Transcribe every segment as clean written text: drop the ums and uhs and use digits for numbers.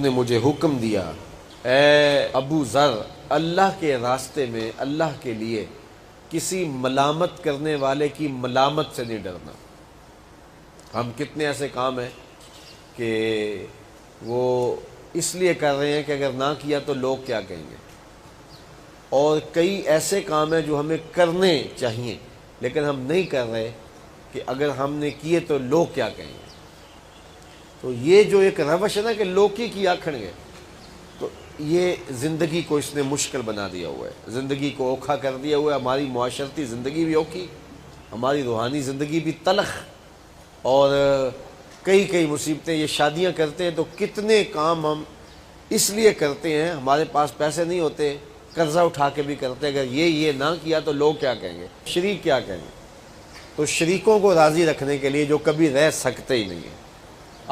نے مجھے حکم دیا، اے ابو ذر، اللہ کے راستے میں اللہ کے لیے کسی ملامت کرنے والے کی ملامت سے نہیں ڈرنا۔ ہم کتنے ایسے کام ہیں کہ وہ اس لیے کر رہے ہیں کہ اگر نہ کیا تو لوگ کیا کہیں گے، اور کئی ایسے کام ہیں جو ہمیں کرنے چاہیے لیکن ہم نہیں کر رہے کہ اگر ہم نے کیے تو لوگ کیا کہیں گے۔ تو یہ جو ایک روش ہے نا کہ لوگ کی آکھن گے، تو یہ زندگی کو اس نے مشکل بنا دیا ہوا ہے، زندگی کو اوکھا کر دیا ہوا ہے۔ ہماری معاشرتی زندگی بھی اوکھی، ہماری روحانی زندگی بھی تلخ، اور کئی مصیبتیں۔ یہ شادیاں کرتے ہیں تو کتنے کام ہم اس لیے کرتے ہیں، ہمارے پاس پیسے نہیں ہوتے، قرضہ اٹھا کے بھی کرتے ہیں، اگر یہ نہ کیا تو لوگ کیا کہیں گے، شریک کیا کہیں گے۔ تو شریکوں کو راضی رکھنے کے لیے جو کبھی رہ سکتے ہی نہیں ہیں،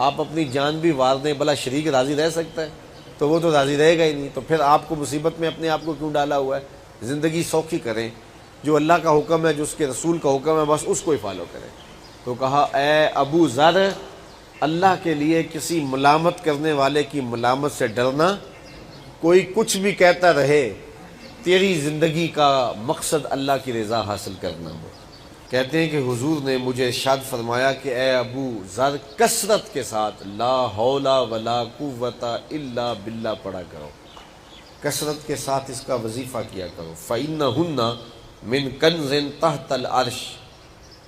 آپ اپنی جان بھی وار دیں، بھلا شریک راضی رہ سکتا ہے؟ تو وہ تو راضی رہے گا ہی نہیں، تو پھر آپ کو مصیبت میں اپنے آپ کو کیوں ڈالا ہوا ہے؟ زندگی سوکھی کریں، جو اللہ کا حکم ہے، جو اس کے رسول کا حکم ہے، بس اس کو ہی فالو کریں۔ تو کہا، اے ابو ذر، اللہ کے لیے کسی ملامت کرنے والے کی ملامت سے ڈرنا، کوئی کچھ بھی کہتا رہے، تیری زندگی کا مقصد اللہ کی رضا حاصل کرنا ہو۔ کہتے ہیں کہ حضور نے مجھے ارشاد فرمایا کہ اے ابو ذر، کثرت کے ساتھ لا حول ولا قوت الا باللہ پڑھا کرو، کثرت کے ساتھ اس کا وظیفہ کیا کرو۔ فَإِنَّهُنَّ مِن كَنْزٍ تحت العرش،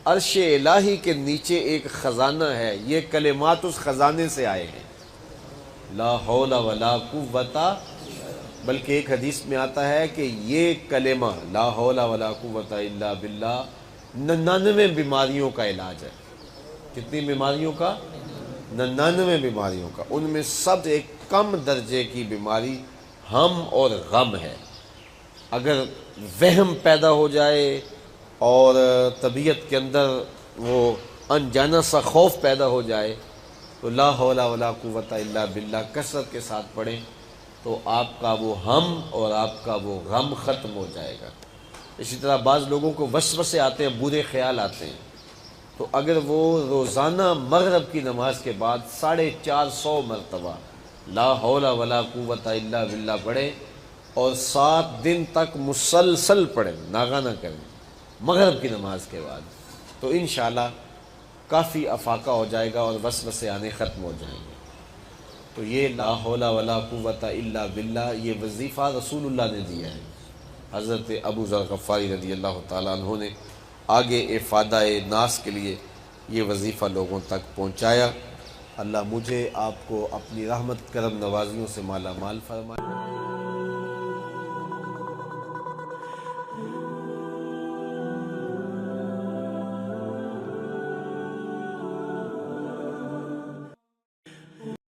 عرش الہی کے نیچے ایک خزانہ ہے، یہ کلمات اس خزانے سے آئے ہیں، لا حول ولا قوت۔ بلکہ ایک حدیث میں آتا ہے کہ یہ کلمہ لا حول ولا قوت الا باللہ 99 بیماریوں کا علاج ہے۔ کتنی بیماریوں کا؟ 99 بیماریوں کا۔ ان میں سب ایک کم درجے کی بیماری ہم اور غم ہے۔ اگر وہم پیدا ہو جائے اور طبیعت کے اندر وہ انجانا سا خوف پیدا ہو جائے تو لا حول ولا قوت الا باللہ کثرت کے ساتھ پڑھیں، تو آپ کا وہ ہم اور آپ کا وہ غم ختم ہو جائے گا۔ اسی طرح بعض لوگوں کو وسوسے آتے ہیں، برے خیال آتے ہیں، تو اگر وہ روزانہ مغرب کی نماز کے بعد 450 مرتبہ لا حول ولا قوت الا باللہ پڑھیں اور 7 دن تک مسلسل پڑھیں، ناغہ نہ کریں مغرب کی نماز کے بعد، تو انشاءاللہ کافی افاقہ ہو جائے گا اور وسوسے آنے ختم ہو جائیں گے۔ تو یہ لا حول ولا قوت الا باللہ یہ وظیفہ رسول اللہ نے دیا ہے۔ حضرت ابو ذر غفاری رضی اللہ تعالیٰ عنہ نے آگے افادہ ناس کے لیے یہ وظیفہ لوگوں تک پہنچایا۔ اللہ مجھے آپ کو اپنی رحمت کرم نوازیوں سے مالا مال فرمائے۔